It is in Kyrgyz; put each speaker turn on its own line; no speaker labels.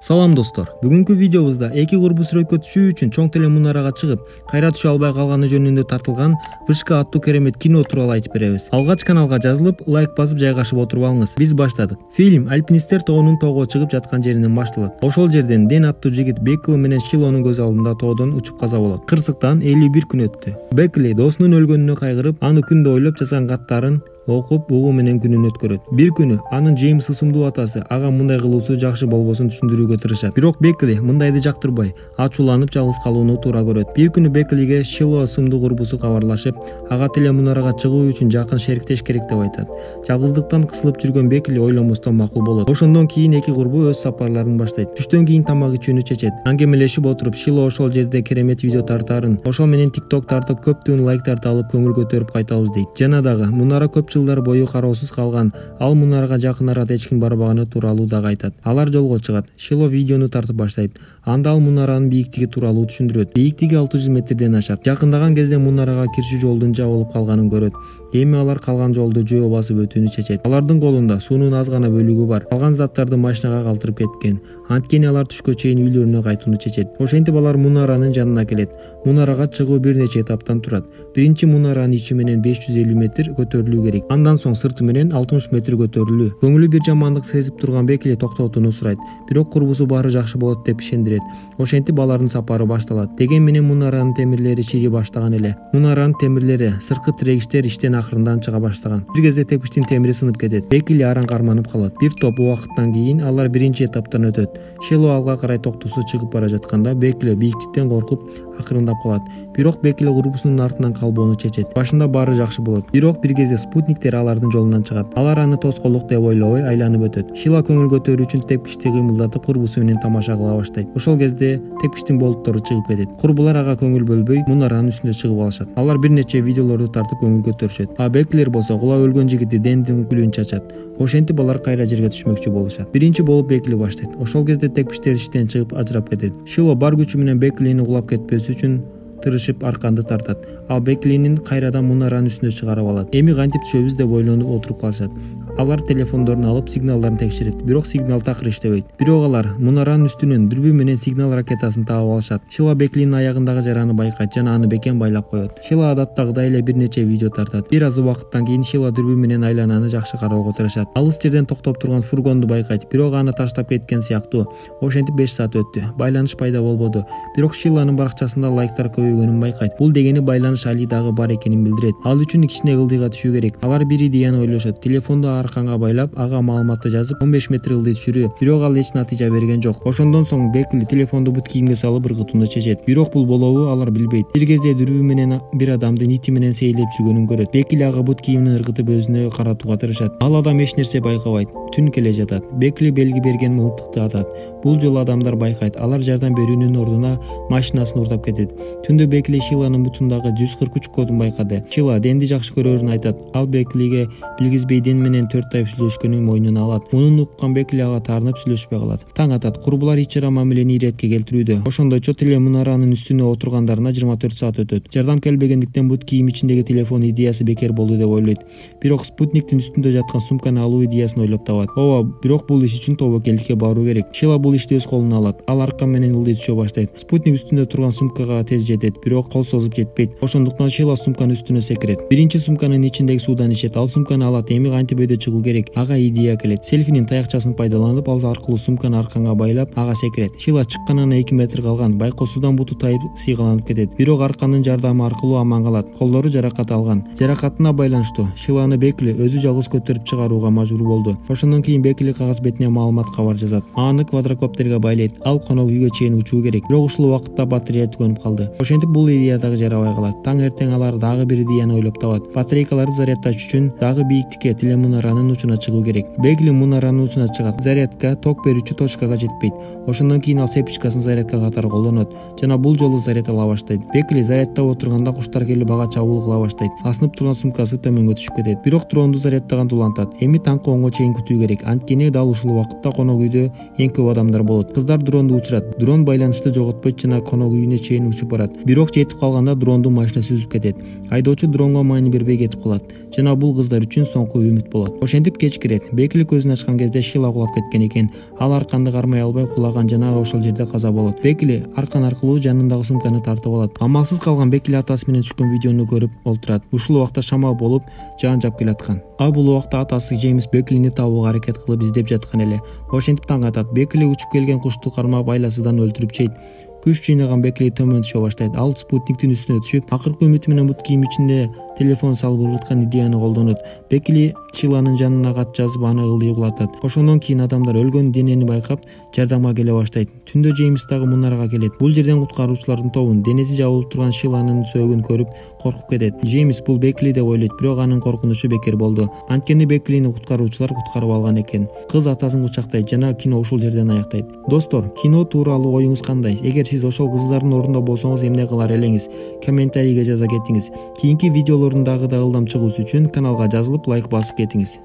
Салам достор, бүгүнкү видеобузда эки курбу сүрөткө түшүү үчүн чоң теле мунарага чыгып, кайра түшө албай калганы жөнүндө тартылган Вышка аттуу керемет кино тууралуу айтып беребиз. Алгач каналга жазылып, лайк басып жайгашып отуруп алыңыз. Биз баштадык. Фильм альпинисттер тоонун тоого чыгып жаткан жеринен башталат. Ошол жерден Дэн аттуу жигит Бекли менен Шилонун көз алдында тоодон учуп каза болот. Кырсыктан 51 күн өттү. Бекли досунун өлгөнүнө кайгырып, аны күндө ойлоп жазган каттарын окуп угуу менен күнүн өткөрөт. Бир күнү анын Джеймс ысымдуу атасы ага мындай кылуусу жакшы болбосун түшүндүрүүгө тырышат. Бирок Бекли мындайды жактырбай, ачууланып жалгыз калууну туура көрөт. Бир күнү Беклиге Шило ысымдуу курбусу кабарлашып, ага теле мунарага чыгуу үчүн жакын шериктеш керек деп айтат. Жалгыздыктан кысылып жүргөн Бекли ойломостон макул болот. Ошондон кийин эки курбу өз сапарларын баштайт. Түштөн кийин тамак ичүүнү чечет. Аңгемелешип отуруп, Шило ошол жерде керемет видео тартаарын, ошол менен TikTok тартып көптөгөн лайктарды алып көңүл көтөрүп кайтабыз дейт. Жана дагы мунара көп жылдар бою кароосуз калган, ал мунарага жакын арада эч ким барбаганы тууралуу дагы айтат. Алар жолго чыгат. Шило видеону тартып баштайт. Анда ал мунаранын бийиктиги тууралуу түшүндүрөт. Бийиктиги 600 метрден ашат. Жакындаган кезде мунарага киришүү жолдун жабылып калганын көрөт. Эми алар калган жолду жөө басып өтүүнү чечет. Алардын колунда суунун аз гана бөлүгү бар. Калган заттарды машинага калтырып кеткен. Анткени алар түшкө чейин үйлөрүнө кайтууну чечет. Ошентип алар мунаранын жанына келет. Мунарага чыгуу бир нече этаптан турат. Биринчи мунаранын ичи менен 550 метр көтөрүлүү керек. Андан соң сырты менен 60 метр көтөрүлүү. Көңүлү бир жамандык сезип турган Бекли токтотууну сурайт. Бирок курбусу баары жакшы болот деп ишендирет. Ошентип алардын сапары башталат. Деген менен мунаранын темирлери чири баштаган эле. Мунаранын темирлери, сырткы тирегичтер иштен акырындан чыга баштаган. Бир кезде тепкичтин темири сынып кетет. Бекли араң карманып калат. Бир топ убакыттан кийин алар биринчи этаптан өтөт. Шило алга карай токтусу чыгып бара жатканда Бекли бийиктиктен коркуп акырындап калат. Бирок Бекли курбусунун артынан калбоону чечет. Башында баары жакшы болот. Бирок бир кезде спутниктер алардын жолунан чыгат. Алар аны тоскоолдук деп ойлобой айланып өтөт. Шило көңүл көтөрүү үчүн тепкичти кыймылдатып курбусу менен тамаша кыла баштайт. Ошол кезде тепкичтин болттору чыгып кетет. Курбулар ага көңүл бөлбөй мунаранын үстүнө чыгып алышат. Алар бир нече видеолорду тартып көңүл көтөрүшөт. А Беклер болсо кулап өлгөн жигити Дэндин күлүн чачат. Ошентип алар кайра жерге түшмөкчү болушат. Биринчи болуп Бекли баштайт. Ошол кезде тепкичтер иштен чыгып ажырап кетет. Шило бар күчү менен Беклини кулап кетпеш үчүн тырышып арканды тартат. Ал Беклинин кайрадан мунаранын үстүнө чыгарып алат. Эми кантип түшөбүз деп ойлонуп отуруп калышат. Алар телефондорун алып сигналдарын текшерет, бирок сигнал такыр иштебейт. Бирок алар мунаранын үстүнөн дүрбү менен сигнал ракетасын таап алышат. Шило Беклинин аягындагы жараны байкайт жана аны бекем байлап коет. Шило адаттагыдай эле бир нече видео тартат. Бир аз убакыттан кийин Шило дүрбү менен айлананы жакшы кароого тырышат. Алыс жерден токтоп турган фургонду байкайт, бирок аны таштап кеткен сыяктуу. Ошентип 5 саат өттү. Байланыш пайда болбоду. Бирок Шилонун баракчасында лайктар көбөйгөнүн байкайт. Бул дегени байланыш али дагы бар экенин билдирет. Ал үчүн кичине ылдыйга түшүү керек. Алар бир идеяны ойлошот. Телефонду арканга байлап, ага маалыматты жазып 15 метр ылдый түшүрүү. Бирок ал эч натыйжа берген жок. Ошондон соң Бекли телефонду бут кийимге салып ыргытууну чечет. Бирок бул болобу алар билбейт. Бир кезде дүрбү менен бир адамдын ити менен сейлеп жүргөнүн көрөт. Бекли ага бут кийимин ыргытып өзүнө каратууга тырышат. Ал адам эч нерсе байкабайт. Түн келе жатат. Бекли белги берген мылтыкты атат. Бул жолу адамдар байкайт. Алар жардам берүүнүн ордуна машинасын урдап кетет. Түндө Бекли Шилонун бутундагы 143 кодун байкады. Шило Дэнди жакшы көрөрүн айтат. Ал Беклиге билгизбей Дэн менен 4 ай сүйлөшкөнүн мойнуна алат. Муну уккан Бекли ага таарынып сүйлөшпөй калат. Таң атат. Курбулар ич-чара мамилени иретке келтирүүдө. Ошондойчо теле мунаранын үстүнө отургандарына 24 саат өтөт. Жардам келбегендиктен бут кийим ичиндеги телефон идеясы бекер болду деп ойлойт. Бирок спутниктин үстүндө жаткан сумканы алуу идеясын ойлоп табат. Бирок бул иш үчүн тобокелдикке баруу керек. Шило бул ишти өз колуна алат. Ал аркан менен ылдый түшө баштайт. Спутник үстүндө турган сумкага тез жетет, бирок кол созуп жетпейт. Ошондуктан Шило сумканын үстүнө секирет. Биринчи сумканын ичиндеги суудан ичет. Ал сумканы алат. Эми кантип өйдө чыгуу керек? Ага идея келет. Селфинин таякчасын пайдаланып, ал аркылуу сумканы арканга байлап, ага секирет. Шило чыкканына 2 метр калган. Байкосуудан буту тайып сыйгаланып кетет. Бирок арканын жардамы аркылуу аман калат. Колдору жаракат алган. Жаракатына байланыштуу Шилону Бекли өзү жалгыз көтөрүп чыгарууга мажбур болду. Ошондон кийин Бекли кагаз бетине маалымат кабар жазат. Аны квадрокоптерге байлайт. Ал конок үйгө чейин учуу керек. Бирок ушул убакытта батарея түгөнүп калды. Ошентип бул идея дагы жарабай калат. Таң эртең алар дагы бир идеяны ойлоп табат. Батарейкаларды зарядташ үчүн дагы бийиктикке теле мунаранын учуна чыгуу керек. Бекли мунаранын учуна чыгат. Зарядка ток берүүчү точкага жетпейт. Ошондон кийин ал сепичкасын зарядка катары колдонот жана бул жолу заряд ала баштайт. Бекли зарядтап отурганда куштар келип ага чабуул кыла баштайт. Асынып турган сумкасы төмөнгө түшүп кетет. Бирок дронду зарядтаган улантат. Эми таңкы чейин күтүү керек. Анткени дал ушул убакытта конок үйдө эң көп адамдар болот. Кыздар дронду учурат. Дрон байланышты жоготпойт жана конок үйүнө чейин учуп барат. Бирок жетип калганда дрондун машинасы үзүп кетет. Айдоочу дронго маани бербей кетип калат жана бул кыздар үчүн соңку үмүт болот. Ошентип кечкирет Бекили көзүн ачкан кезде Шила кулап кеткен экен. Ал арканды кармай албай кулаган жана ошол жерде каза болот. Бекили аркан аркылуу жанындагы сумканы тартып алат. Амалсыз калган Бекили атасы менен түшкөн видеону көрүп олтурат. Ушул убакта шама болуп жаан жап келаткан. Ал бул убакта атасы Джеймс Бекилини табууга аракет кылып издеп жаткан эле. Ошентип таң атат. Бекили учуп келген кушту кармап айласыдан өлтүрүп жейт. Күч жыйнаган Бекили төмөн түшө баштайт. Ал спутниктин үстүнө түшүп, акыркы үмүтү менен бут кийим ичинде телефон салып ыргыткан идеяны колдонот. Бекили Шиланын жанына кат жазып аны ылдый угулатат. Ошондон кийин адамдар өлгөн денени байкап, жардамга келе баштайт. Түндө Джеймс дагы мунарага келет. Бул жерден куткаруучулардын тобун денеси жабылып турган Шиланын сөөгүн көрүп коркуп кетет. Джеймс бул Бекили деп ойлойт, бирок анын коркунучу бекер болду. Анткени Бекилини куткаруучулар куткарып алган экен. Кыз атасын кучактайт жана кино ушул жерден аяктайт. Достор, кино тууралуу оюңуз кандай? Эгер сиз ошол кыздардын ордунда болсоңуз эмне кылар элеңиз? Комментарийге жаза кетиңиз. Кийинки видеолордун дагы да ылдам чыгуусу үчүн каналга жазылып лайк басып кетиңиз.